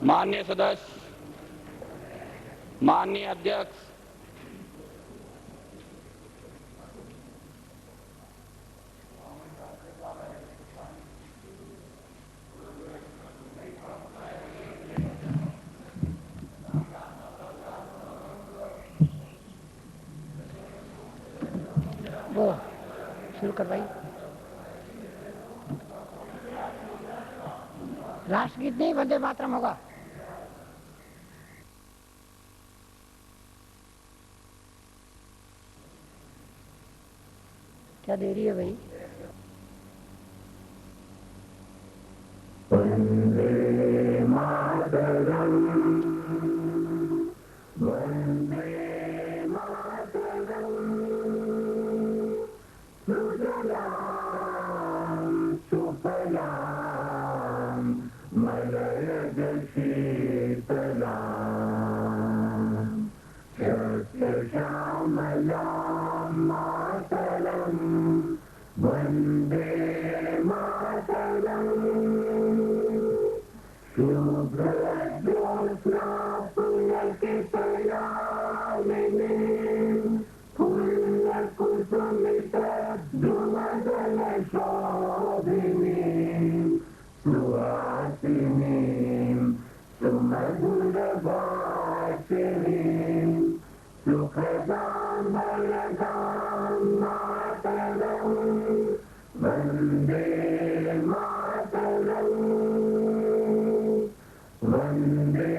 माननीय सदस्य, माननीय अध्यक्ष, वो शुरू करवाइए। राष्ट्रगीत नहीं, वंदे मातरम होगा। क्या देरी है भाई? वंदे मातरम, वंदे मातरम, सुजलाम सुफलाम मलयज शीतलाम शस्यश्यामलाम मातरम वंदे मातरम। शुभ्रज्योत्स्ना पुलकितयामिनीं पुण्यकुसुमितद्रुमदलशोभिनीं सुहासिनीं सुमधुरभाषिणीं सुखदां वरदां मातरं वन्दे मातरम्, वन्दे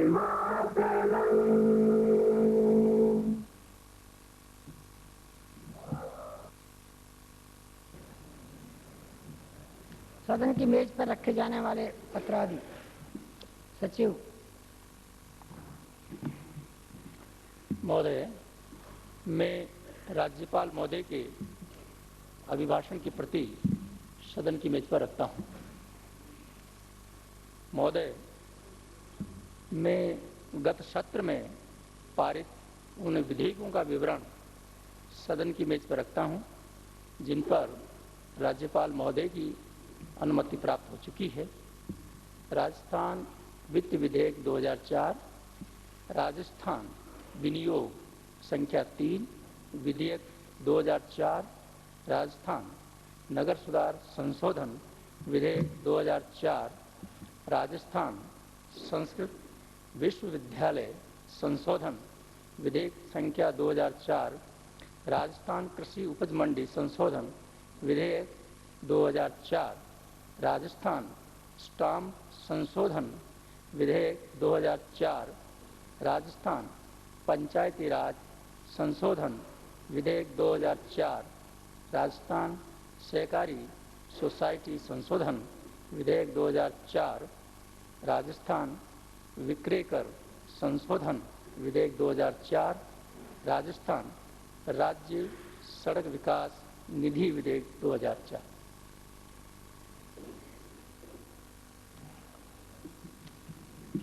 मातरम्। सदन की मेज पर रखे जाने वाले पत्रादि सचिव महोदय, मैं राज्यपाल महोदय के अभिभाषण की प्रति सदन की मेज पर रखता हूं। महोदय, मैं गत सत्र में पारित उन विधेयकों का विवरण सदन की मेज पर रखता हूं जिन पर राज्यपाल महोदय की अनुमति प्राप्त हो चुकी है। राजस्थान वित्त विधेयक 2004, राजस्थान विनियोग संख्या 3 विधेयक 2004, राजस्थान नगर सुधार संशोधन विधेयक 2004, राजस्थान संस्कृत विश्वविद्यालय संशोधन विधेयक संख्या 2004, राजस्थान कृषि उपज मंडी संशोधन विधेयक 2004, राजस्थान स्टाम्प संशोधन विधेयक 2004, राजस्थान पंचायती राज संशोधन विधेयक 2004, राजस्थान सहकारी सोसाइटी संशोधन विधेयक 2004, राजस्थान विक्रय कर संशोधन विधेयक 2004, राजस्थान राज्य सड़क विकास निधि विधेयक 2004।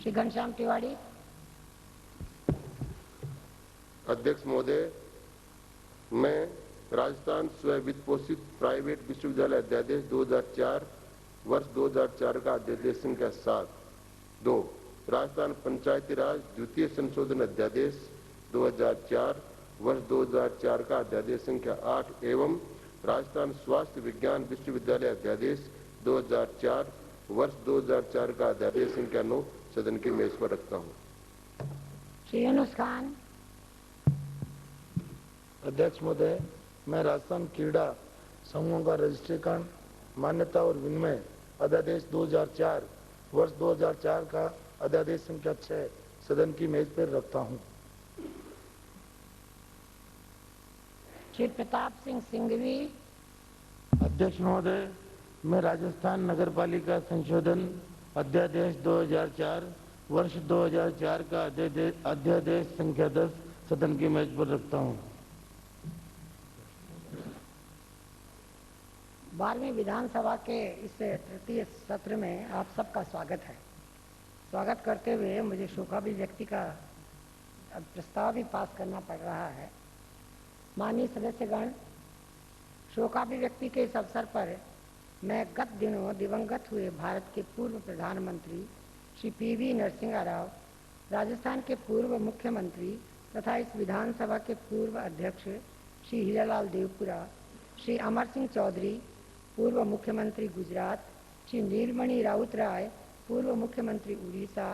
श्री घनश्याम तिवारी। अध्यक्ष महोदय, मैं राजस्थान स्वयं वित्त पोषित प्राइवेट विश्वविद्यालय अध्यादेश 2004 वर्ष 2004 का अध्यादेश संख्या 7, 2 राजस्थान पंचायती राज द्वितीय संशोधन अध्यादेश 2004 वर्ष 2004 का अध्यादेश संख्या 8 एवं राजस्थान स्वास्थ्य विज्ञान विश्वविद्यालय अध्यादेश 2004 वर्ष 2004 का अध्यादेश संख्या 9 सदन की मेज पर रखता हूं। श्री यूनुस खान। अध्यक्ष महोदय, मैं राजस्थान क्रीड़ा समूहों का रजिस्ट्रीकरण मान्यता और विनिमय अध्यादेश 2004 वर्ष 2004 का अध्यादेश संख्या 6 सदन की मेज पर रखता हूं। श्री प्रताप सिंह सिंघवी। अध्यक्ष महोदय, मैं राजस्थान नगरपालिका संशोधन अध्यादेश 2004 वर्ष 2004 का अध्यादेश संख्या 10 सदन की मेज पर रखता हूं। 12वीं विधानसभा के इस तृतीय सत्र में आप सबका स्वागत है। स्वागत करते हुए मुझे शोकाभिव्यक्ति का प्रस्ताव भी पास करना पड़ रहा है। माननीय सदस्यगण, शोकाभिव्यक्ति के इस अवसर पर मैं गत दिनों दिवंगत हुए भारत के पूर्व प्रधानमंत्री श्री पीवी नरसिंह राव, राजस्थान के पूर्व मुख्यमंत्री तथा इस विधानसभा के पूर्व अध्यक्ष श्री हीरालाल देवपुरा, श्री अमर सिंह चौधरी, पूर्व मुख्यमंत्री गुजरात, श्री नीलमणि राउत राय, पूर्व मुख्यमंत्री उड़ीसा,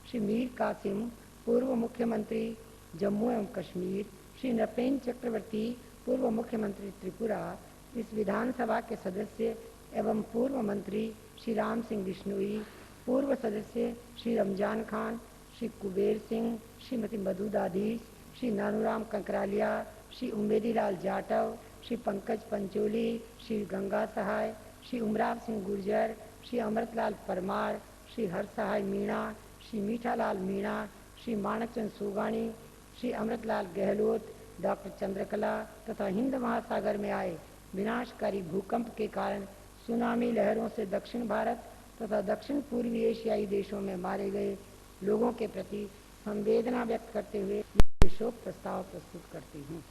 श्री मीर कासिम, पूर्व मुख्यमंत्री जम्मू एवं कश्मीर, श्री नृपेन चक्रवर्ती, पूर्व मुख्यमंत्री त्रिपुरा, इस विधानसभा के सदस्य एवं पूर्व मंत्री श्री राम सिंह बिश्नोई, पूर्व सदस्य श्री रमजान खान, श्री कुबेर सिंह, श्रीमती मधु दाधीस, श्री नानूराम कंकरालिया, श्री उमेदीलाल जाटव, श्री पंकज पंचोली, श्री गंगा सहाय, श्री उमराव सिंह गुर्जर, श्री अमृतलाल परमार, श्री हरसहाय मीणा, श्री मीठालाल मीणा, श्री माणकचंद सोगानी, श्री अमृतलाल गहलोत, डॉक्टर चंद्रकला तथा हिंद महासागर में आए विनाशकारी भूकंप के कारण सुनामी लहरों से दक्षिण भारत तथा दक्षिण पूर्वी एशियाई देशों में मारे गए लोगों के प्रति संवेदना व्यक्त करते हुए शोक प्रस्ताव प्रस्तुत करती हूँ।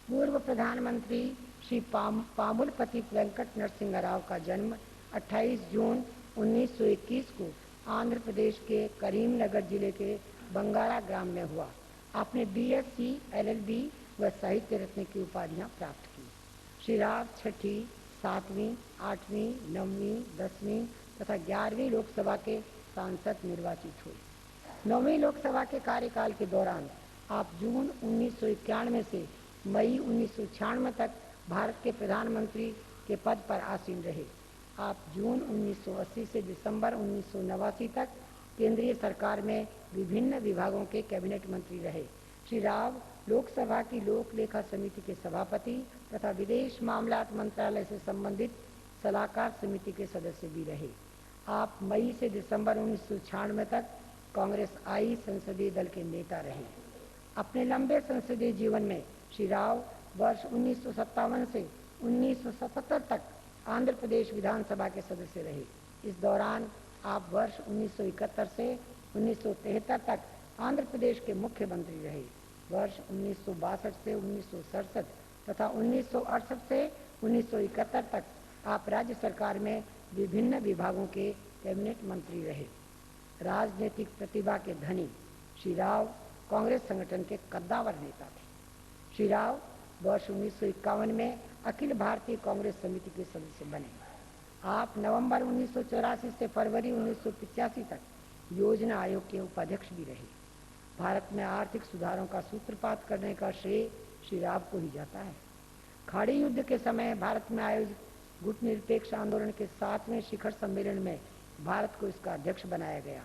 पूर्व प्रधानमंत्री श्री पामुलपति वेंकट नरसिंह राव का जन्म 28 जून 1921 को आंध्र प्रदेश के करीमनगर जिले के बंगारा ग्राम में हुआ। आपने बीएससी, एलएलबी व साहित्य रत्न की उपाधियां प्राप्त की। श्री राव 6ठी, 7वीं, 8वीं, 9वीं, 10वीं तथा 11वीं लोकसभा के सांसद निर्वाचित हुए। 9वीं लोकसभा के कार्यकाल के दौरान आप जून 1991 से मई 1996 तक भारत के प्रधानमंत्री के पद पर आसीन रहे। आप जून 1980 से दिसंबर 1989 तक केंद्रीय सरकार में विभिन्न विभागों के कैबिनेट मंत्री रहे। श्री राव लोकसभा की लोक लेखा समिति के सभापति तथा विदेश मामलात मंत्रालय से संबंधित सलाहकार समिति के सदस्य भी रहे। आप मई से दिसंबर 1996 तक कांग्रेस आई संसदीय दल के नेता रहे। अपने लंबे संसदीय जीवन में श्री राव वर्ष 1957 से 1977 तक आंध्र प्रदेश विधानसभा के सदस्य रहे। इस दौरान आप वर्ष 1971 से 1973 तक आंध्र प्रदेश के मुख्यमंत्री रहे। वर्ष 1962 से 1967 तथा 1968 से 1971 तक आप राज्य सरकार में विभिन्न विभागों के कैबिनेट मंत्री रहे। राजनीतिक प्रतिभा के धनी श्री राव कांग्रेस संगठन के कद्दावर नेता थे। श्री राव वर्ष 1951 में अखिल भारतीय कांग्रेस समिति के सदस्य बने। आप नवंबर 1984 से फरवरी 1985 तक योजना आयोग के उपाध्यक्ष भी रहे। भारत में आर्थिक सुधारों का सूत्रपात करने का श्रेय श्री राव को ही जाता है। खाड़ी युद्ध के समय भारत में आयोजित गुटनिरपेक्ष आंदोलन के 7वें शिखर सम्मेलन में भारत को इसका अध्यक्ष बनाया गया।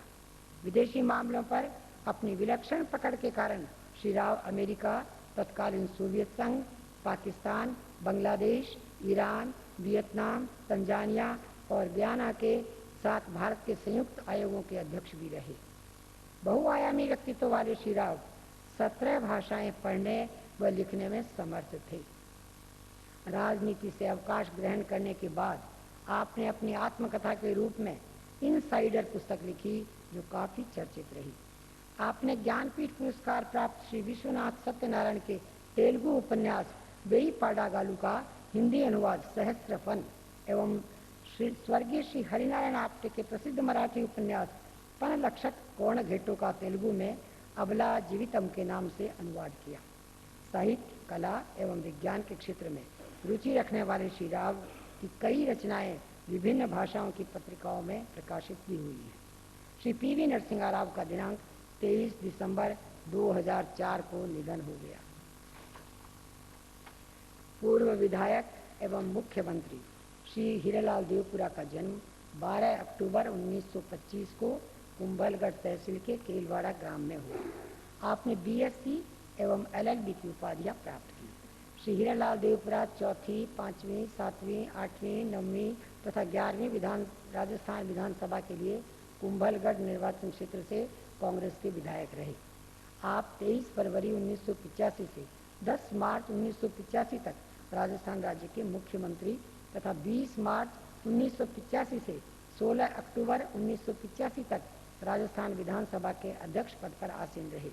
विदेशी मामलों पर अपनी विलक्षण पकड़ के कारण श्री राव अमेरिका, तत्कालीन सोवियत संघ, Pakistan, Bangladesh, Iran, Vietnam, Tanzania और गयाना के साथ भारत के संयुक्त आयोगों के अध्यक्ष भी रहे। बहुआयामी व्यक्तित्व वाले श्री राव 17 भाषाएं पढ़ने व लिखने में समर्थ थे। राजनीति से अवकाश ग्रहण करने के बाद आपने अपनी आत्मकथा के रूप में इनसाइडर पुस्तक लिखी, जो काफी चर्चित रही। आपने ज्ञानपीठ पुरस्कार प्राप्त श्री विश्वनाथ सत्यनारायण के तेलुगु उपन्यास वेई पाडागालू का हिंदी अनुवाद सहस्त्रफन एवं स्वर्गीय श्री हरिनारायण आप्टे के प्रसिद्ध मराठी उपन्यास पनलक्षक कोणघेटो का तेलुगु में अबला जीवितम के नाम से अनुवाद किया। साहित्य, कला एवं विज्ञान के क्षेत्र में रुचि रखने वाले श्री राव की कई रचनाएं विभिन्न भाषाओं की पत्रिकाओं में प्रकाशित भी हुई हैं। श्री पीवी नरसिंह राव का दिनांक 23 दिसंबर 2004 को निधन हो गया। पूर्व विधायक एवं मुख्यमंत्री श्री हीरालाल देवपुरा का जन्म 12 अक्टूबर 1925 को कुंभलगढ़ तहसील के केलवाड़ा ग्राम में हुआ। आपने बीएससी एवं एलएलबी की उपाधियां प्राप्त की। श्री हीरालाल देवपुरा 4वीं, 5वीं, 7वीं, 8वीं, 9वीं तथा 11वीं राजस्थान विधानसभा के लिए कुंभलगढ़ निर्वाचन क्षेत्र से कांग्रेस के विधायक रहे। आप 23 फरवरी 1985 से 10 मार्च 1985 तक राजस्थान राज्य के मुख्यमंत्री तथा 20 मार्च 1985 से 16 अक्टूबर 1985 तक राजस्थान विधानसभा के अध्यक्ष पद पर आसीन रहे।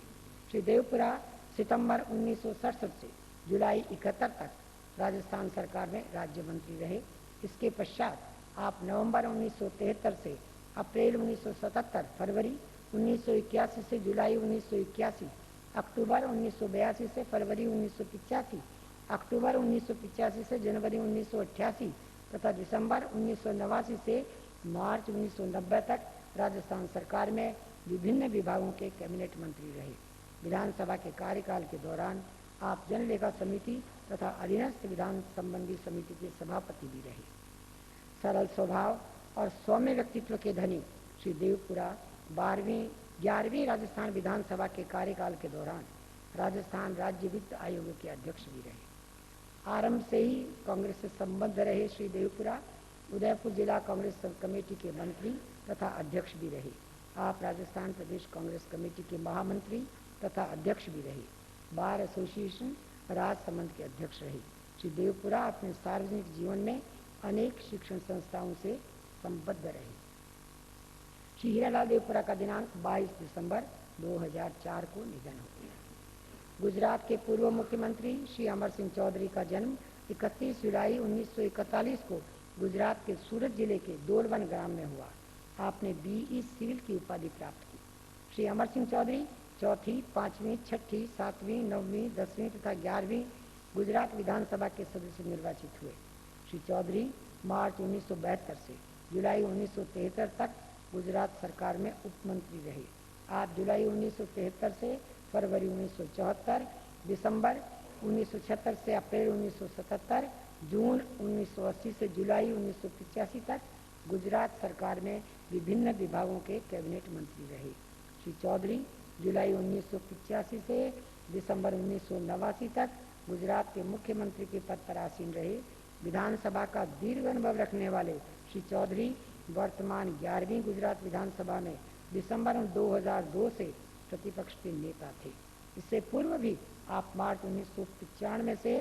श्री देवपुरा सितंबर 1967 से जुलाई 71 तक राजस्थान सरकार में राज्य मंत्री रहे। इसके पश्चात आप नवंबर 1973 से अप्रैल 1977, फरवरी 1981 से जुलाई 1981, अक्टूबर 1982 से फरवरी 1985, अक्टूबर 1985 से जनवरी 1988 तथा दिसंबर 1989 से मार्च 1990 तक राजस्थान सरकार में विभिन्न विभागों के कैबिनेट मंत्री रहे। विधानसभा के कार्यकाल के दौरान आप जनलेखा समिति तथा अधीनस्थ विधान संबंधी समिति के सभापति भी रहे। सरल स्वभाव और सौम्य व्यक्तित्व के धनी श्री देवपुरा 11वीं राजस्थान विधानसभा के कार्यकाल के दौरान राजस्थान राज्य वित्त आयोग के अध्यक्ष भी रहे। आरंभ से ही कांग्रेस से संबद्ध रहे श्री देवपुरा उदयपुर जिला कांग्रेस सब कमेटी के मंत्री तथा अध्यक्ष भी रहे। आप राजस्थान प्रदेश कांग्रेस कमेटी के महामंत्री तथा अध्यक्ष भी रहे। बार एसोसिएशन राजसमंद के अध्यक्ष रहे। श्री देवपुरा अपने सार्वजनिक जीवन में अनेक शिक्षण संस्थाओं से संबद्ध रहे। श्री हीरालाल देवपुरा का दिनांक 22 दिसंबर 2004 को निधन हो गया। गुजरात के पूर्व मुख्यमंत्री श्री अमर सिंह चौधरी का जन्म 31 जुलाई 1941 को गुजरात के सूरत जिले के दोलवन ग्राम में हुआ। आपने BE सिविल की उपाधि प्राप्त की। श्री अमर सिंह चौधरी चौथी, पांचवी, छठी, सातवीं, नौवीं, 10वीं तथा 11वीं गुजरात विधानसभा के सदस्य निर्वाचित हुए। श्री चौधरी मार्च 1972 से जुलाई 1973 तक गुजरात सरकार में उपमंत्री रहे। आप जुलाई 1973 से फरवरी 1974, दिसंबर 1976 से अप्रैल 1977, जून 1980 से जुलाई 1985 तक गुजरात सरकार में विभिन्न विभागों के कैबिनेट मंत्री रहे। श्री चौधरी जुलाई 1985 से दिसंबर 1989 तक गुजरात के मुख्यमंत्री के पद पर आसीन रहे। विधानसभा का दीर्घ अनुभव रखने वाले श्री चौधरी वर्तमान 11वीं गुजरात विधानसभा में दिसंबर 2002 से प्रतिपक्ष के नेता थे। इससे पूर्व भी आप मार्च 1995 से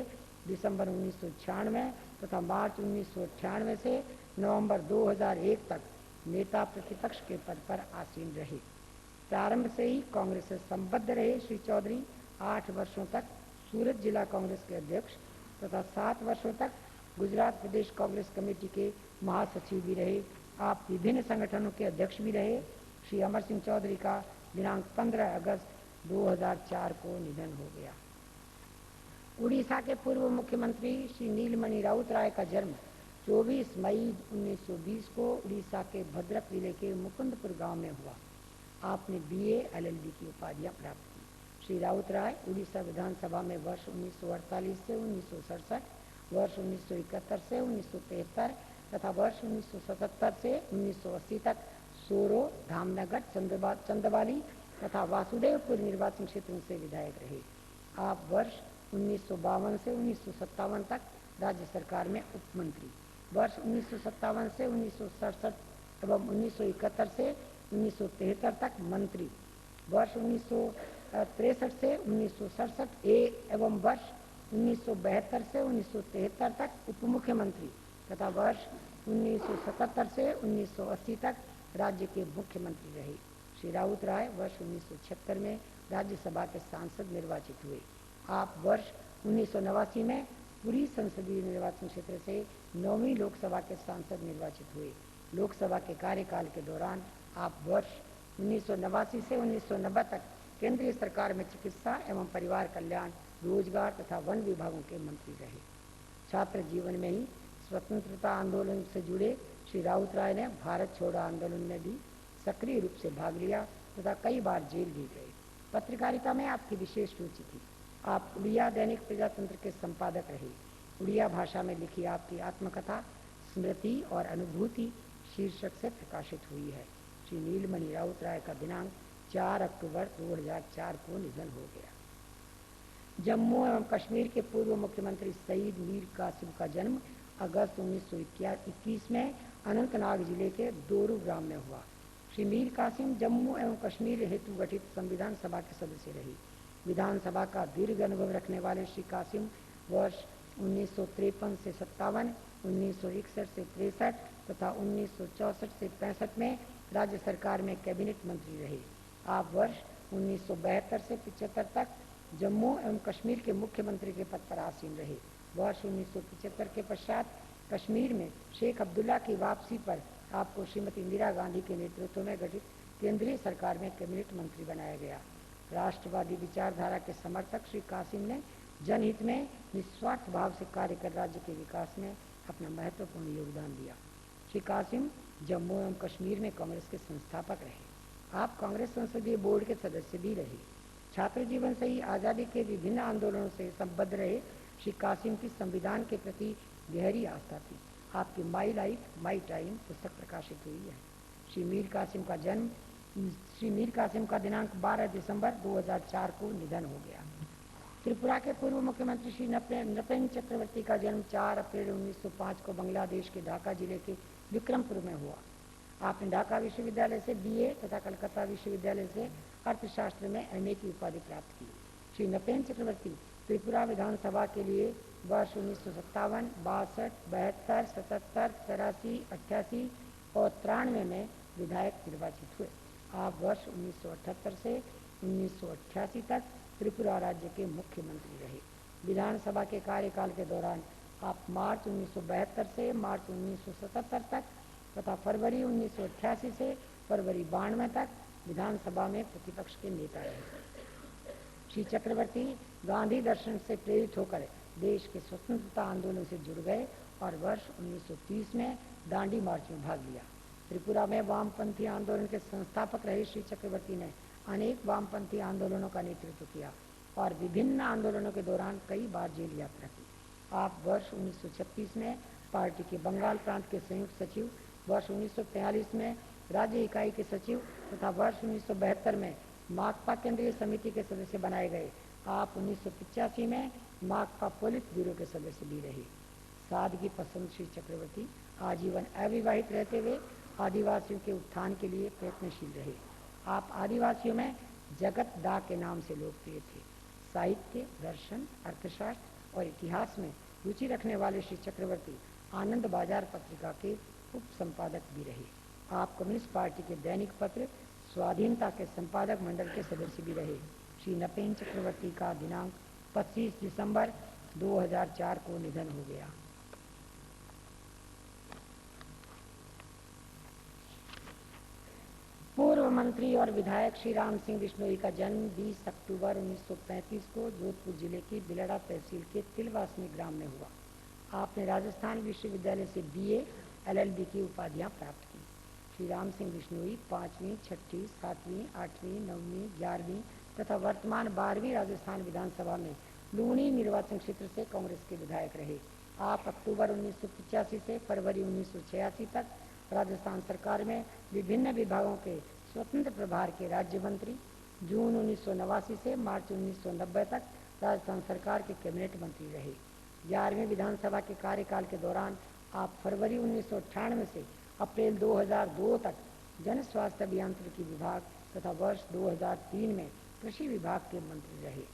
दिसंबर 1996 तथा मार्च 1998 से नवंबर 2001 तक नेता प्रतिपक्ष के पद पर आसीन रहे। प्रारंभ से ही कांग्रेस से संबद्ध रहे श्री चौधरी 8 वर्षों तक सूरत जिला कांग्रेस के अध्यक्ष तथा 7 वर्षों तक गुजरात प्रदेश कांग्रेस कमेटी के महासचिव भी रहे। आप विभिन्न संगठनों के अध्यक्ष भी रहे। श्री अमर सिंह चौधरी का दिनांक 15 अगस्त 2004 को निधन हो गया। उड़ीसा के पूर्व मुख्यमंत्री श्री नीलमणि राउतराय का जन्म 24 मई 1920 को उड़ीसा के भद्रक जिले के मुकुंदपुर गांव में हुआ। आपने BA LLB की उपाधियां प्राप्त की। श्री राउतराय उड़ीसा विधानसभा में वर्ष 1948 से 1967, वर्ष 1971 से 1973 तथा वर्ष 1977 से 1980 तक सोरो, धामनगर, चंदवाली तथा वासुदेवपुर निर्वाचन क्षेत्रों से विधायक रहे। आप वर्ष 1952 से 1957 तक राज्य सरकार में उपमंत्री, वर्ष 1957 से 1967 एवं 1971 से 1973 तक मंत्री, वर्ष 1963 से 1967 एवं वर्ष 1972 से 1973 तक उप मुख्यमंत्री तथा वर्ष 1977 से 1980 तक राज्य के मुख्यमंत्री रहे। श्री राउतराय वर्ष 1976 में राज्यसभा के सांसद निर्वाचित हुए। आप वर्ष 1989 में पुरी संसदीय निर्वाचन क्षेत्र से 9वीं लोकसभा के सांसद निर्वाचित हुए। लोकसभा के कार्यकाल के दौरान आप वर्ष 1989 से 1990 तक केंद्रीय सरकार में चिकित्सा एवं परिवार कल्याण, रोजगार तथा वन विभागों के मंत्री रहे। छात्र जीवन में ही स्वतंत्रता आंदोलन से जुड़े श्री राउतराय ने भारत छोड़ो आंदोलन में भी सक्रिय रूप से भाग लिया तथा कई बार जेल भी गए। पत्रकारिता में आपकी विशेष रुचि थी। आप उड़िया दैनिक प्रजातंत्र के संपादक रहे। उड़िया भाषा में लिखी आपकी आत्मकथा स्मृति और अनुभूति शीर्षक से प्रकाशित हुई है। श्री नीलमणि राउतराय का दिनांक 4 अक्टूबर 2004 को निधन हो गया। जम्मू एवं कश्मीर के पूर्व मुख्यमंत्री सईद मीर कासिम का जन्म अगस्त 1921 में अनंतनाग जिले के दोरू ग्राम में हुआ। श्री मीर कासिम जम्मू एवं कश्मीर हेतु गठित संविधान सभा के सदस्य रहे। विधानसभा का दीर्घ अनुभव रखने वाले श्री कासिम वर्ष 1953 से 57, 1961 से 63 तथा 1964 से 65 में राज्य सरकार में कैबिनेट मंत्री रहे। आप वर्ष 1972 से 75 तक जम्मू एवं कश्मीर के मुख्यमंत्री के पद पर आसीन रहे। वर्ष 1975 के पश्चात कश्मीर में शेख अब्दुल्ला की वापसी पर आपको श्रीमती इंदिरा गांधी के नेतृत्व में गठित केंद्रीय सरकार में कैबिनेट मंत्री बनाया गया। राष्ट्रवादी विचारधारा के समर्थक श्री कासिम ने जनहित में निस्वार्थ भाव से कार्य कर राज्य के विकास में अपना महत्वपूर्ण योगदान दिया। श्री कासिम जम्मू एवं कश्मीर में कांग्रेस के संस्थापक रहे। आप कांग्रेस संसदीय बोर्ड के सदस्य भी रहे। छात्र जीवन से ही आज़ादी के विभिन्न आंदोलनों से संबद्ध रहे श्री कासिम की संविधान के प्रति गहरी आस्था थी। आपकी माई लाइफ माई टाइम पुस्तक प्रकाशित हुई है। श्री मीर कासिम का दिनांक 12 दिसंबर 2004 को निधन हो गया। त्रिपुरा के पूर्व मुख्यमंत्री श्री नृपेंद्र चक्रवर्ती का जन्म 4 अप्रैल 1905 को बांग्लादेश के ढाका जिले के विक्रमपुर में हुआ। आपने ढाका विश्वविद्यालय से BA तथा कलकत्ता विश्वविद्यालय से अर्थशास्त्र में MA की उपाधि प्राप्त की। श्री नृपेंद्र चक्रवर्ती त्रिपुरा विधानसभा के लिए वर्ष 1957, 62, 72, 77, 83, 88 और 93 में विधायक निर्वाचित हुए। आप वर्ष 1978 से 1988 तक त्रिपुरा राज्य के मुख्यमंत्री रहे। विधानसभा के कार्यकाल के दौरान आप मार्च 1972 से मार्च 1977 तक तथा फरवरी 1988 से फरवरी 92 तक विधानसभा में प्रतिपक्ष के नेता रहे। श्री चक्रवर्ती गांधी दर्शन से प्रेरित होकर देश के स्वतंत्रता आंदोलन से जुड़ गए और वर्ष 1930 में दांडी मार्च में भाग लिया। त्रिपुरा में वामपंथी आंदोलन के संस्थापक रहे श्री चक्रवर्ती ने अनेक वामपंथी आंदोलनों का नेतृत्व किया और विभिन्न आंदोलनों के दौरान कई बार जेल यात्रा की। आप वर्ष 1936 में पार्टी के बंगाल प्रांत के संयुक्त सचिव, वर्ष 1943 में राज्य इकाई के सचिव तथा वर्ष 1972 में माकपा केंद्रीय समिति के सदस्य बनाए गए। आप 1985 में माकपा पोलित ब्यूरो के सदस्य भी रहे। सादगी पसंद श्री चक्रवर्ती आजीवन अविवाहित रहते हुए आदिवासियों के उत्थान के लिए प्रयत्नशील रहे। आप आदिवासियों में जगत दा के नाम से लोकप्रिय थे। साहित्य, दर्शन, अर्थशास्त्र और इतिहास में रुचि रखने वाले श्री चक्रवर्ती आनंद बाजार पत्रिका के उप संपादक भी रहे। आप कम्युनिस्ट पार्टी के दैनिक पत्र स्वाधीनता के संपादक मंडल के सदस्य भी रहे। श्री नृपेंद्र चक्रवर्ती का दिनांक 25 दिसंबर 2004 को निधन हो गया। पूर्व मंत्री और विधायक श्री राम सिंह बिश्नोई का जन्म 20 अक्टूबर 1935 को जोधपुर जिले की बिलड़ा तहसील के तिलवासनी ग्राम में हुआ। आपने राजस्थान विश्वविद्यालय से BA, LLB की उपाधियां प्राप्त की। श्री राम सिंह बिश्नोई 5वीं, 6ठी, 7वीं, 8वीं, 9वीं, 11वीं तथा वर्तमान 12वीं राजस्थान विधानसभा में लूणी निर्वाचन क्षेत्र से कांग्रेस के विधायक रहे। आप अक्टूबर 1985 से फरवरी 1986 तक राजस्थान सरकार में विभिन्न विभागों के स्वतंत्र प्रभार के राज्य मंत्री, जून 1989 से मार्च 1990 तक राजस्थान सरकार के कैबिनेट मंत्री रहे। 11वीं विधानसभा के कार्यकाल के दौरान आप फरवरी 1998 से अप्रैल 2002 तक जन स्वास्थ्य अभियांत्रिकी विभाग तथा वर्ष 2003 में कृषि विभाग के मंत्री रहे।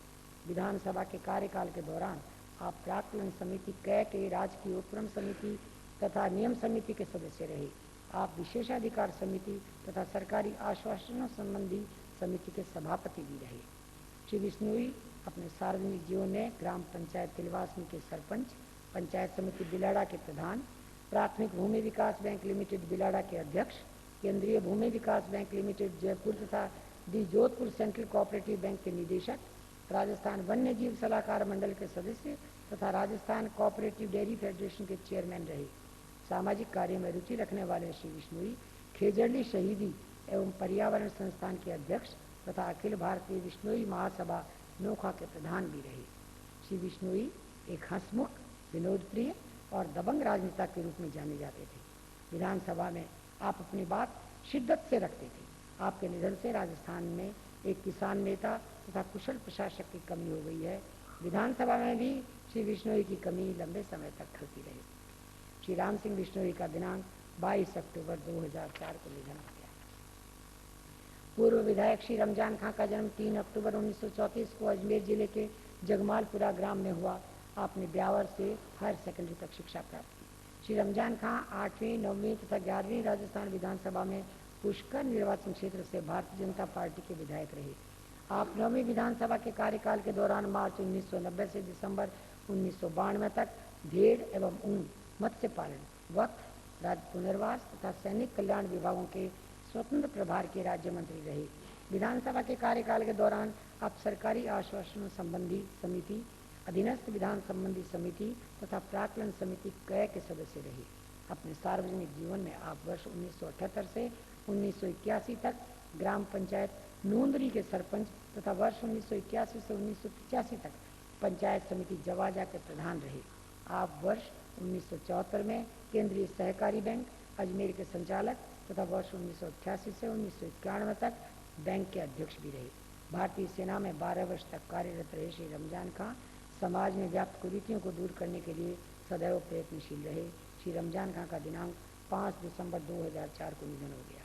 विधानसभा के कार्यकाल के दौरान आप प्राक्कलन समिति कै के राजकीय उपक्रम समिति तथा नियम समिति के सदस्य रहे। आप विशेषाधिकार समिति तथा सरकारी आश्वासनों संबंधी समिति के सभापति भी रहे। श्री बिश्नोई अपने सार्वजनिक जीवन में ग्राम पंचायत तिलवासनी के सरपंच, पंचायत समिति बिलाड़ा के प्रधान, प्राथमिक भूमि विकास बैंक लिमिटेड बिलाड़ा के अध्यक्ष, केंद्रीय भूमि विकास बैंक लिमिटेड जयपुर तथा दी जोधपुर सेंट्रल कोऑपरेटिव बैंक के निदेशक, राजस्थान वन्य जीव सलाहकार मंडल के सदस्य तथा राजस्थान कोऑपरेटिव डेयरी फेडरेशन के चेयरमैन रहे। सामाजिक कार्य में रुचि रखने वाले श्री बिश्नोई खेजड़ली शहीदी एवं पर्यावरण संस्थान के अध्यक्ष तथा अखिल भारतीय बिश्नोई महासभा नोखा के प्रधान भी रहे। श्री बिश्नोई एक हंसमुख, विनोदप्रिय और दबंग राजनेता के रूप में जाने जाते थे। विधानसभा में आप अपनी बात शिद्दत से रखते थे। आपके निधन से राजस्थान में एक किसान नेता तथा कुशल प्रशासक की कमी हो गई है। विधानसभा में भी श्री बिश्नोई की कमी लंबे समय तक खलती रही। श्री राम सिंह बिश्नोई का दिनांक 22 अक्टूबर 2004 को निधन हो गया। पूर्व विधायक श्री रमजान खां का जन्म 3 अक्टूबर 1934 को अजमेर जिले के जगमालपुरा ग्राम में हुआ। आपने ब्यावर से हायर सेकेंडरी तक शिक्षा प्राप्त की। श्री रमजान खां 8वीं, 9वीं तथा 11वीं राजस्थान विधानसभा में पुष्कर निर्वाचन क्षेत्र से भारतीय जनता पार्टी के विधायक रहे। आप 9वीं विधानसभा के कार्यकाल के दौरान मार्च 1990 से दिसंबर 1992 तक भेड़ एवं ऊन, मत्स्य पालन, वक्फ, राज्य पुनर्वास तथा सैनिक कल्याण विभागों के स्वतंत्र प्रभार के राज्य मंत्री रहे। विधानसभा के कार्यकाल के दौरान आप सरकारी आश्वासनों संबंधी समिति, अधीनस्थ विधान संबंधी समिति तथा प्राक्कलन समिति क्रय के सदस्य रहे। अपने सार्वजनिक जीवन में आप वर्ष 1978 से 1981 तक ग्राम पंचायत नूंदरी के सरपंच तथा वर्ष 1981 से 1985 तक पंचायत समिति जवाजा के प्रधान रहे। आप वर्ष 1974 में केंद्रीय सहकारी बैंक अजमेर के संचालक तथा वर्ष 1988 से 1991 तक बैंक के अध्यक्ष भी रहे। भारतीय सेना में 12 वर्ष तक कार्यरत रहे श्री रमजान खां समाज में व्याप्त कुरीतियों को दूर करने के लिए सदैव प्रयत्नशील रहे। श्री रमजान खां का दिनांक 5 दिसंबर 2004 को निधन हो गया।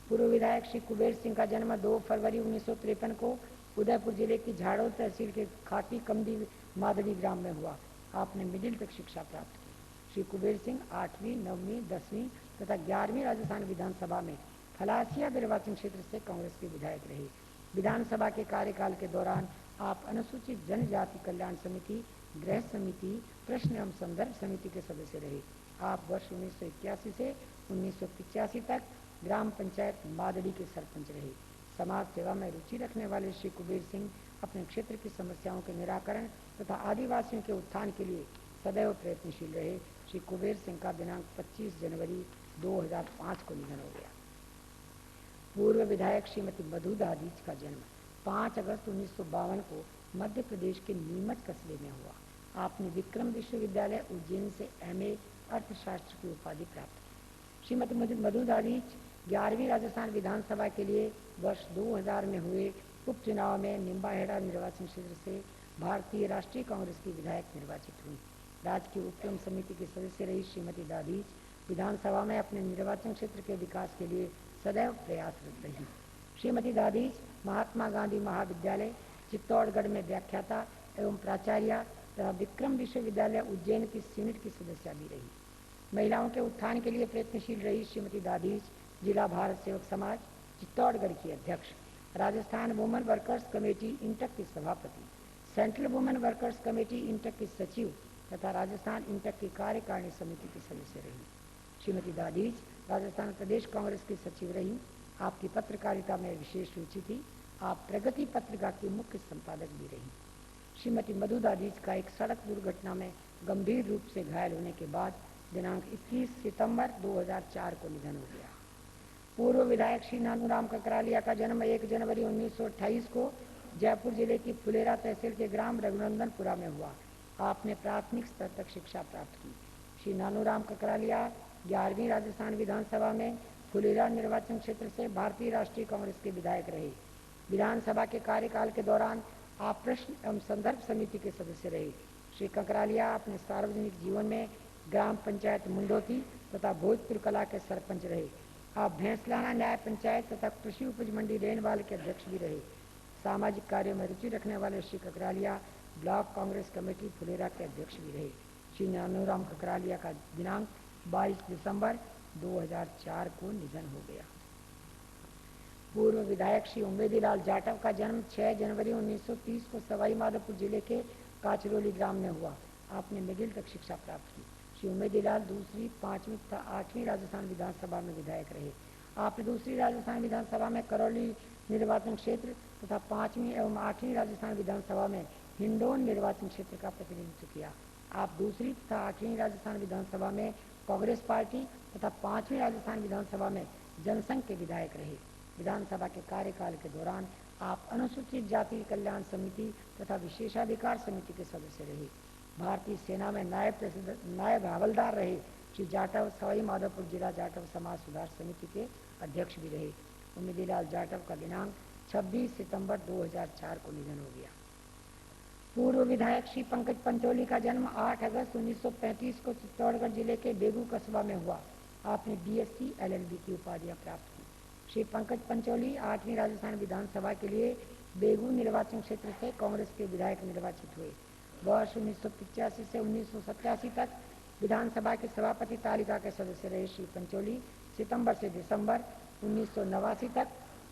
पूर्व विधायक श्री कुबेर सिंह का जन्म 2 फरवरी 1953 को उदयपुर जिले की झाड़ो तहसील के खाटी कमदी मादड़ी ग्राम में हुआ। आपने मिडिल तक शिक्षा प्राप्त की। श्री कुबेर सिंह 8वीं, 9वीं, 10वीं तथा 11वीं राजस्थान विधानसभा में फलासिया निर्वाचन क्षेत्र से कांग्रेस के विधायक रहे। विधानसभा के कार्यकाल के दौरान आप अनुसूचित जनजाति कल्याण समिति, गृह समिति, प्रश्न एवं संदर्भ समिति के सदस्य रहे। आप वर्ष 1981 से 1985 तक ग्राम पंचायत मादड़ी के सरपंच रहे। समाज सेवा में रुचि रखने वाले श्री कुबेर सिंह अपने क्षेत्र की समस्याओं के निराकरण तथा आदिवासियों के उत्थान के लिए सदैव प्रयत्नशील रहे। श्री कुबेर सिंह का दिनांक 25 जनवरी 2005 को निधन हो गया। पूर्व विधायक श्रीमती मधु दादीज का जन्म 5 अगस्त 1952 को मध्य प्रदेश के नीमच कस्बे में हुआ। आपने विक्रम विश्वविद्यालय उज्जैन से MA अर्थशास्त्र की उपाधि प्राप्त की। श्रीमती मधु दादीज 11वीं राजस्थान विधानसभा के लिए वर्ष 2000 में हुए उपचुनाव में निम्बाहेड़ा निर्वाचन क्षेत्र से भारतीय राष्ट्रीय कांग्रेस की विधायक निर्वाचित हुई। राज्य की उपक्रम समिति की सदस्य रही श्रीमती दादीज विधानसभा में अपने निर्वाचन क्षेत्र के विकास के लिए सदैव प्रयासरत रही। श्रीमती दादीज महात्मा गांधी महाविद्यालय चित्तौड़गढ़ में व्याख्याता एवं प्राचार्य तथा विक्रम विश्वविद्यालय उज्जैन की सीनेट की सदस्य भी रही। महिलाओं के उत्थान के लिए प्रयत्नशील रही श्रीमती दादीज जिला भारत सेवक समाज चित्तौड़गढ़ की अध्यक्ष, Rajasthan women workers committee INTUC की सभापति, central women workers committee INTUC की सचिव तथा राजस्थान इंटक की कार्यकारिणी समिति की सदस्य रही। श्रीमती दादीज राजस्थान प्रदेश कांग्रेस की सचिव रही। आपकी पत्रकारिता में विशेष रुचि थी। आप प्रगति पत्रिका की मुख्य संपादक भी रही। श्रीमती मधु दादीज का एक सड़क दुर्घटना में गंभीर रूप से घायल होने के बाद दिनांक 21 सितंबर 2004 को निधन हो गया। पूर्व विधायक श्री नानूराम ककरालिया का जन्म 1 जनवरी 1928 को जयपुर जिले की फुलेरा तहसील के ग्राम रघुनंदनपुरा में हुआ। आपने प्राथमिक स्तर तक शिक्षा प्राप्त की। श्री नानूराम ककरालिया 11वीं राजस्थान विधानसभा में फुलेरा निर्वाचन क्षेत्र से भारतीय राष्ट्रीय कांग्रेस के विधायक रहे। विधानसभा के कार्यकाल के दौरान आप प्रश्न एवं संदर्भ समिति के सदस्य रहे। श्री ककरालिया अपने सार्वजनिक जीवन में ग्राम पंचायत मुंडोती तथा भोजपुर कला के सरपंच रहे। आप भैंसलाना न्याय पंचायत तथा कृषि उपज मंडी रेनवाल के अध्यक्ष भी रहे। सामाजिक कार्यों में रुचि रखने वाले श्री ककरालिया ब्लॉक कांग्रेस कमेटी फुलेरा के अध्यक्ष भी रहे। श्री नानूराम ककरालिया का दिनांक 22 दिसंबर 2004 को निधन हो गया। पूर्व विधायक श्री उम्मेदीलाल जाटव का जन्म 6 जनवरी 1930 को सवाई माधोपुर जिले के काचरोली ग्राम में हुआ। आपने मिडिल तक शिक्षा प्राप्त की। श्री उम्मेदीलाल 2री, 5वीं तथा 8वीं राजस्थान विधानसभा में विधायक रहे। आपने 2री राजस्थान विधानसभा में करौली निर्वाचन क्षेत्र तथा 5वीं एवं 8वीं राजस्थान विधानसभा में हिंडौन निर्वाचन क्षेत्र का प्रतिनिधित्व किया। आप 2री तथा 8वीं राजस्थान विधानसभा में कांग्रेस पार्टी तथा 5वीं राजस्थान विधानसभा में जनसंघ के विधायक रहे। विधानसभा के कार्यकाल के दौरान आप अनुसूचित जाति कल्याण समिति तथा विशेषाधिकार समिति के सदस्य रहे। भारतीय सेना में नायब हवलदार रहे श्री जाटव सवाई माधोपुर जिला जाटव समाज सुधार समिति के अध्यक्ष भी रहे। उम्मेदीलाल जाटव का दिनांक 26 सितंबर 2004 को निधन हो गया। पूर्व विधायक श्री पंकज पंचोली का जन्म 8 अगस्त 1935 को चित्तौड़गढ़ जिले के बेगू कस्बा में हुआ। आपने BSc LLB की उपाधियां प्राप्त की। श्री पंकज पंचोली 8वीं राजस्थान विधानसभा के लिए बेगू निर्वाचन क्षेत्र से कांग्रेस के विधायक निर्वाचित हुए। वर्ष 1985 से 1987 तक विधानसभा के सभापति तालिका के सदस्य रहे। श्री पंचोली सितंबर से दिसंबर 1989 तक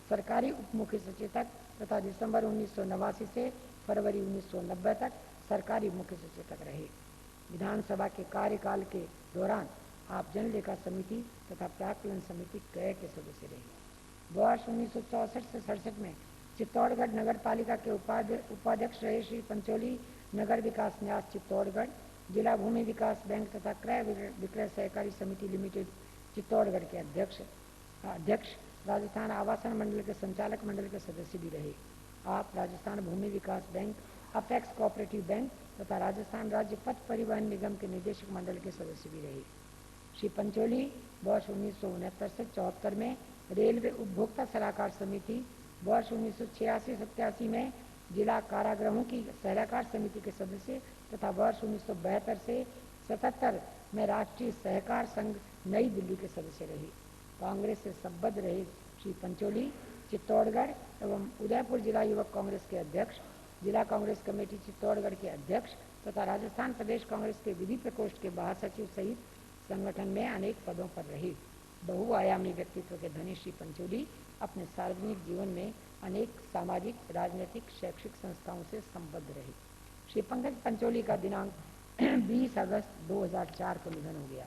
सरकारी उप मुख्य सचेतक तथा दिसंबर 1989 से फरवरी 1990 तक सरकारी मुख्य सचेतक रहे। विधानसभा के कार्यकाल के दौरान आप जन लेखा समिति तथा प्राक्कलन समिति क्रय के सदस्य रहे। वर्ष 1964 से 67 में चित्तौड़गढ़ नगर पालिका के उपाध्यक्ष रहे श्री पंचोली नगर विकास न्यास चित्तौड़गढ़, जिला भूमि विकास बैंक तथा क्रय विक्रय सहकारी समिति लिमिटेड चित्तौड़गढ़ के अध्यक्ष, राजस्थान आवासन मंडल के संचालक मंडल के सदस्य भी रहे। आप राजस्थान भूमि विकास बैंक, अपेक्स कोऑपरेटिव बैंक तथा राजस्थान राज्य पथ परिवहन निगम के निदेशक मंडल के सदस्य भी रहे। श्री पंचोली वर्ष 1969 से 74 में रेलवे उपभोक्ता सलाहकार समिति, वर्ष 1986-87 में जिला कारागृहों की सलाहकार समिति के सदस्य तथा वर्ष 1972 से 77 में राष्ट्रीय सहकार संघ नई दिल्ली के सदस्य रहे। कांग्रेस से संबद्ध रहे श्री पंचोली चित्तौड़गढ़ एवं उदयपुर जिला युवक कांग्रेस के अध्यक्ष, जिला कांग्रेस कमेटी चित्तौड़गढ़ के अध्यक्ष तथा राजस्थान प्रदेश कांग्रेस के विधि प्रकोष्ठ के महासचिव सहित संगठन में अनेक पदों पर रहे। बहुआयामी व्यक्तित्व के धनी श्री पंचोली अपने सार्वजनिक जीवन में अनेक सामाजिक, राजनीतिक, शैक्षिक संस्थाओं से संबद्ध रहे। श्री पंकज पंचोली का दिनांक 20 अगस्त 2004 को निधन हो गया।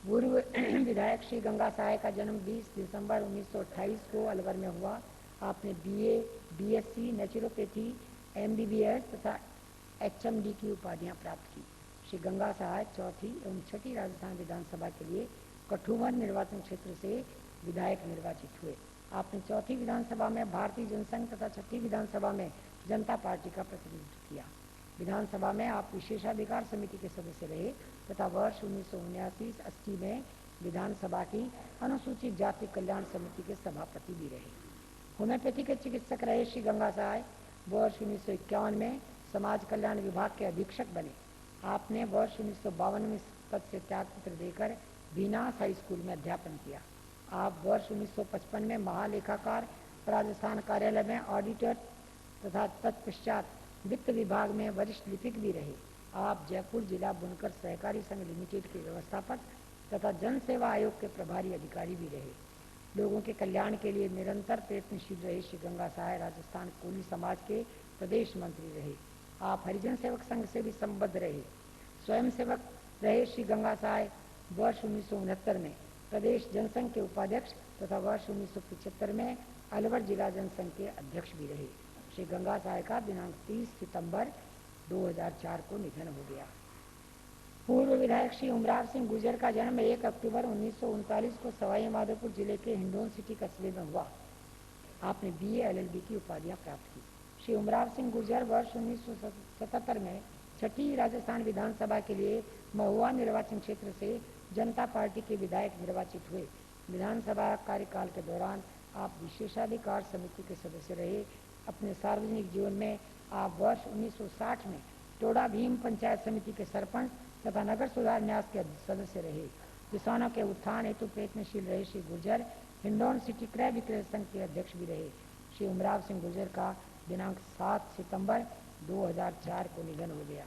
पूर्व विधायक श्री गंगा सहाय का जन्म 20 दिसंबर 1928 को अलवर में हुआ। आपने BA, BSc, नेचुरोपैथी, MBBS तथा HMD की उपाधियां प्राप्त की। श्री गंगा सहाय चौथी एवं छठी राजस्थान विधानसभा के लिए कठुवन निर्वाचन क्षेत्र से विधायक निर्वाचित हुए। आपने चौथी विधानसभा में भारतीय जनसंघ तथा छठी विधानसभा में जनता पार्टी का प्रतिनिधित्व किया। विधानसभा में आप विशेषाधिकार समिति के सदस्य रहे तथा वर्ष 1979-80 में विधानसभा की अनुसूचित जाति कल्याण समिति के सभापति भी रहे। होम्योपैथी के चिकित्सक रहे श्री गंगा सहाय वर्ष 1951 में समाज कल्याण विभाग के अधीक्षक बने। आपने वर्ष 1952 में पद से त्यागपत्र देकर बीनास हाई स्कूल में अध्यापन किया। आप वर्ष 1955 में महालेखाकार राजस्थान कार्यालय में ऑडिटर तथा तत्पश्चात वित्त विभाग में वरिष्ठ लिपिक भी रहे। आप जयपुर जिला बुनकर सहकारी संघ लिमिटेड के व्यवस्थापक तथा जन सेवा आयोग के प्रभारी अधिकारी भी रहे। लोगों के कल्याण के लिए निरंतर प्रयत्नशील रहे श्री गंगा सहाय राजस्थान कोली समाज के प्रदेश मंत्री रहे। आप हरिजन सेवक संघ से भी संबद्ध रहे। स्वयं सेवक रहे श्री गंगा सहाय वर्ष 1969 में प्रदेश जनसंघ के उपाध्यक्ष तथा वर्ष 1975 में अलवर जिला जनसंघ के अध्यक्ष भी रहे। श्री गंगा सहाय का दिनांक 30 सितंबर 2004 को निधन हो गया। पूर्व विधायक श्री उमराव सिंह गुर्जर का जन्म 1 अक्टूबर 1939 को सवाई माधोपुर जिले के हिंडोन सिटी कस्बे में हुआ। आपने BA LLB की उपाधियां प्राप्त की। श्री उमराव सिंह गुर्जर वर्ष 1977 में छठी राजस्थान विधानसभा के लिए महुआ निर्वाचन क्षेत्र से जनता पार्टी के विधायक निर्वाचित हुए। विधानसभा कार्यकाल के दौरान आप विशेषाधिकार समिति के सदस्य रहे। अपने सार्वजनिक जीवन में आप वर्ष 1960 में टोडा भीम पंचायत समिति के सरपंच तथा नगर सुधार न्यास के सदस्य रहे। किसानों के उत्थान हेतु प्रयत्नशील रहे श्री गुर्जर हिंडौन सिटी क्रय विक्रय संघ के अध्यक्ष भी रहे। श्री उमराव सिंह गुर्जर का दिनांक 7 सितंबर 2004 को निधन हो गया।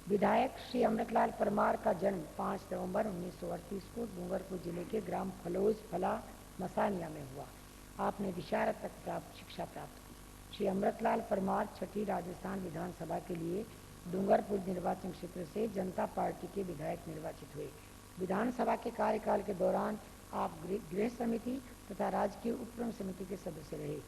विधायक श्री अमृतलाल परमार का जन्म 5 नवंबर 1938 को डूंगरपुर जिले के ग्राम फलोज फला मसानिया में हुआ। आपने विशारद तक शिक्षा प्राप्त की। श्री अमृतलाल परमार छठी राजस्थान विधानसभा के लिए डूंगरपुर निर्वाचन क्षेत्र से जनता पार्टी के विधायक निर्वाचित हुए। विधानसभा के कार्यकाल के दौरान आप गृह समिति तथा राजकीय उपक्रम समिति के सदस्य रहे।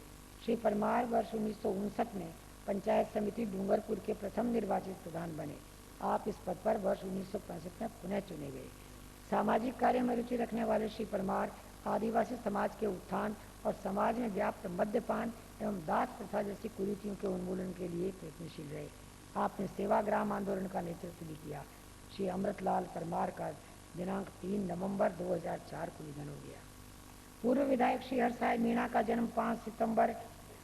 श्री परमार वर्ष 1959 में पंचायत समिति डूंगरपुर के प्रथम निर्वाचित प्रधान बने। आप इस पद पर वर्ष 1965 में पुनः चुने गए। सामाजिक कार्य में रुचि रखने वाले श्री परमार आदिवासी समाज के उत्थान और समाज में व्याप्त मद्यपान एवं दास प्रथा जैसी कुरीतियों के उन्मूलन के लिए प्रयत्नशील रहे। आपने सेवाग्राम आंदोलन का नेतृत्व भी किया। श्री अमृतलाल परमार का दिनांक 3 नवंबर 2004 को निधन हो गया। पूर्व विधायक श्री हरसाय मीणा का जन्म 5 सितंबर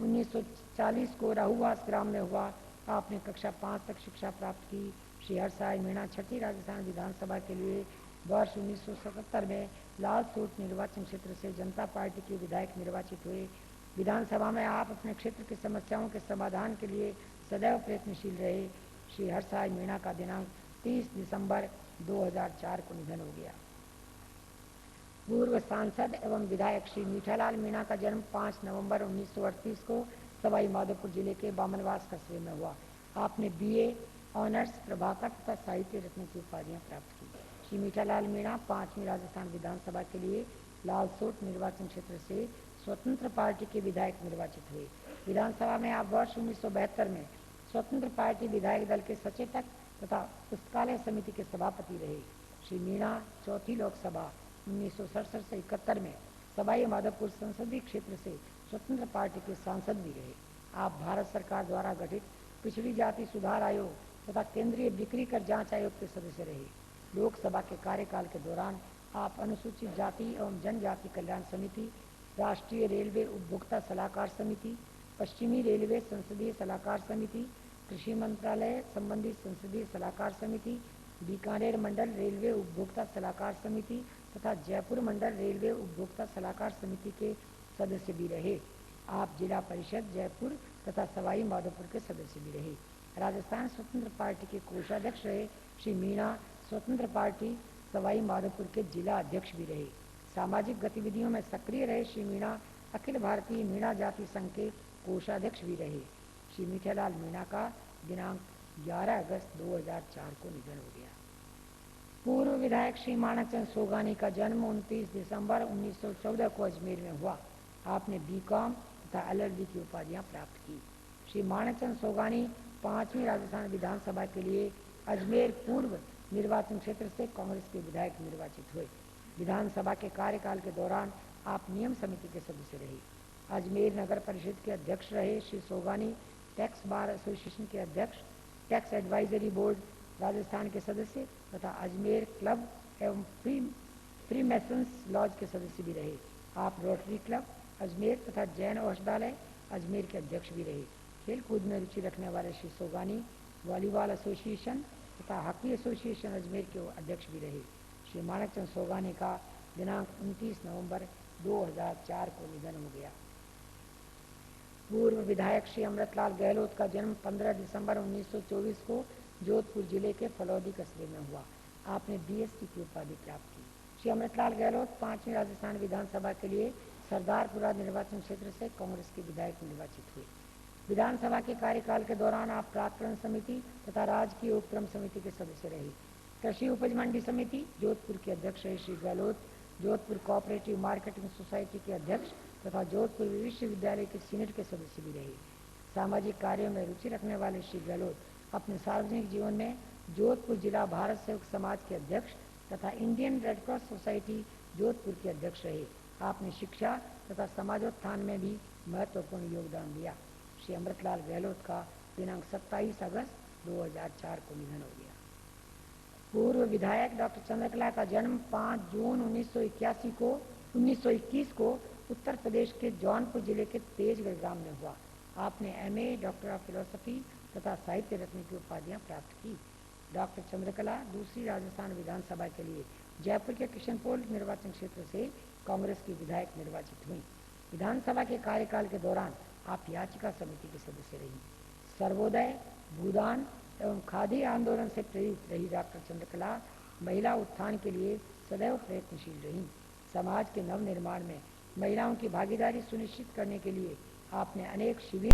1940 को राहुवास ग्राम में हुआ। आपने कक्षा 5 तक शिक्षा प्राप्त की। श्री हरसाय मीणा छठी राजस्थान विधानसभा के लिए वर्ष 1977 में लाल सूट निर्वाचन क्षेत्र से जनता पार्टी के विधायक निर्वाचित हुए। विधानसभा में आप अपने क्षेत्र की समस्याओं के समाधान के लिए सदैव प्रयत्नशील रहे। श्री हरसाय मीणा का दिनांक 30 दिसंबर 2004 को निधन हो गया। पूर्व सांसद एवं विधायक श्री मीठालाल मीणा का जन्म 5 नवंबर 1938 को सवाई माधोपुर जिले के बामनवास कस्बे में हुआ। आपने BA ऑनर्स प्रभाकर तथा साहित्य रत्न की उपाधियां प्राप्त की। श्री मीठालाल मीणा 5वीं राजस्थान विधानसभा के लिए लालसोट निर्वाचन क्षेत्र से स्वतंत्र पार्टी के विधायक निर्वाचित हुए। विधानसभा में आप वर्ष 1972 में स्वतंत्र पार्टी विधायक दल के सचेतक तथा पुस्तकालय समिति के सभापति रहे। श्री मीणा चौथी लोकसभा 1967 से 71 में सवाई माधोपुर संसदीय क्षेत्र से स्वतंत्र पार्टी के सांसद भी रहे। आप भारत सरकार द्वारा गठित पिछड़ी जाति सुधार आयोग तथा केंद्रीय बिक्री कर जांच आयोग के सदस्य रहे। लोकसभा के कार्यकाल के दौरान आप अनुसूचित जाति एवं जनजाति कल्याण समिति, राष्ट्रीय रेलवे उपभोक्ता सलाहकार समिति, पश्चिमी रेलवे संसदीय सलाहकार समिति, कृषि मंत्रालय संबंधी संसदीय सलाहकार समिति, बीकानेर मंडल रेलवे उपभोक्ता सलाहकार समिति तथा जयपुर मंडल रेलवे उपभोक्ता सलाहकार समिति के सदस्य भी रहे। आप जिला परिषद जयपुर तथा सवाई माधोपुर के सदस्य भी रहे। राजस्थान स्वतंत्र पार्टी के कोषाध्यक्ष रहे। श्री मीणा स्वतंत्र पार्टी सवाई माधोपुर के जिला अध्यक्ष भी रहे। सामाजिक गतिविधियों में सक्रिय रहे श्री मीणा अखिल भारतीय मीणा जाति संघ के कोषाध्यक्ष भी रहे। श्री मीठालाल मीणा का दिनांक 11 अगस्त 2004 को निधन हो गया। पूर्व विधायक श्री माणकचंद सोगानी का जन्म 29 दिसंबर 1914 को अजमेर में हुआ। आपने बीकॉम तथा एलएलबी की उपाधियां प्राप्त की। श्री माणकचंद सोगानी 5वीं राजस्थान विधानसभा के लिए अजमेर पूर्व निर्वाचन क्षेत्र से कांग्रेस के विधायक निर्वाचित हुए। विधानसभा के कार्यकाल के दौरान आप नियम समिति के सदस्य रहे। अजमेर नगर परिषद के अध्यक्ष रहे। Shri Sogani tax bar association के अध्यक्ष, टैक्स एडवाइजरी बोर्ड राजस्थान के सदस्य तथा अजमेर क्लब एवं फ्री मैसन्स लॉज के सदस्य भी रहे। आप रोटरी क्लब अजमेर तथा जैन औषधालय अजमेर के अध्यक्ष भी रहे। खेल कूद में रुचि रखने वाले श्री सोगानी वॉलीबॉल एसोसिएशन तथा हॉकी एसोसिएशन अजमेर के अध्यक्ष भी रहे। श्री माणकचंद सोगानी का दिनांक 29 नवंबर 2004 को निधन हो गया। पूर्व विधायक श्री अमृतलाल गहलोत का जन्म 15 दिसंबर 1924 को जोधपुर जिले के फलौदी कस्बे में हुआ। आपने बीएससी की उपाधि प्राप्त की। श्री अमृतलाल गहलोत 5वीं राजस्थान विधानसभा के लिए सरदारपुरा निर्वाचन क्षेत्र से कांग्रेस के विधायक निर्वाचित हुए। विधानसभा के कार्यकाल के दौरान आप प्राक्कलन समिति तथा राजकीय उपक्रम समिति के सदस्य रहे। कृषि उपज मंडी समिति जोधपुर के अध्यक्ष रहे Shri Gehlot Jodhpur cooperative marketing society के अध्यक्ष तथा जोधपुर विश्वविद्यालय के सीनेट के सदस्य भी रहे। सामाजिक कार्यों में रुचि रखने वाले श्री गहलोत अपने सार्वजनिक जीवन में जोधपुर जिला भारत सेवक समाज के अध्यक्ष तथा Indian red cross society Jodhpur के अध्यक्ष रहे। आपने शिक्षा तथा समाजोत्थान में भी महत्वपूर्ण योगदान दिया। श्री अमृतलाल गहलोत का दिनांक 27 अगस्त 2004 को निधन हो गया। पूर्व विधायक डॉक्टर चंद्रकला का जन्म 5 जून 1921 को उत्तर प्रदेश के जौनपुर जिले के तेजगढ़ ग्राम में हुआ। आपने एमए डॉक्टर ऑफ फिलोसफी तथा साहित्य रत्न की उपाधियां प्राप्त की। डॉक्टर चंद्रकला दूसरी राजस्थान विधानसभा के लिए जयपुर के किशनपोल निर्वाचन क्षेत्र से कांग्रेस की विधायक निर्वाचित हुई। विधानसभा के कार्यकाल के दौरान आप याचिका समिति के सदस्य रही। सर्वोदय, भूदान एवं खादी आंदोलन से प्रेरित रही डॉक्टर चंद्रकला महिला उत्थान के लिए सदैव प्रयत्नशील रही। समाज के नव निर्माण में महिलाओं की भागीदारी सुनिश्चित करने के लिए आपने अनेक शिविर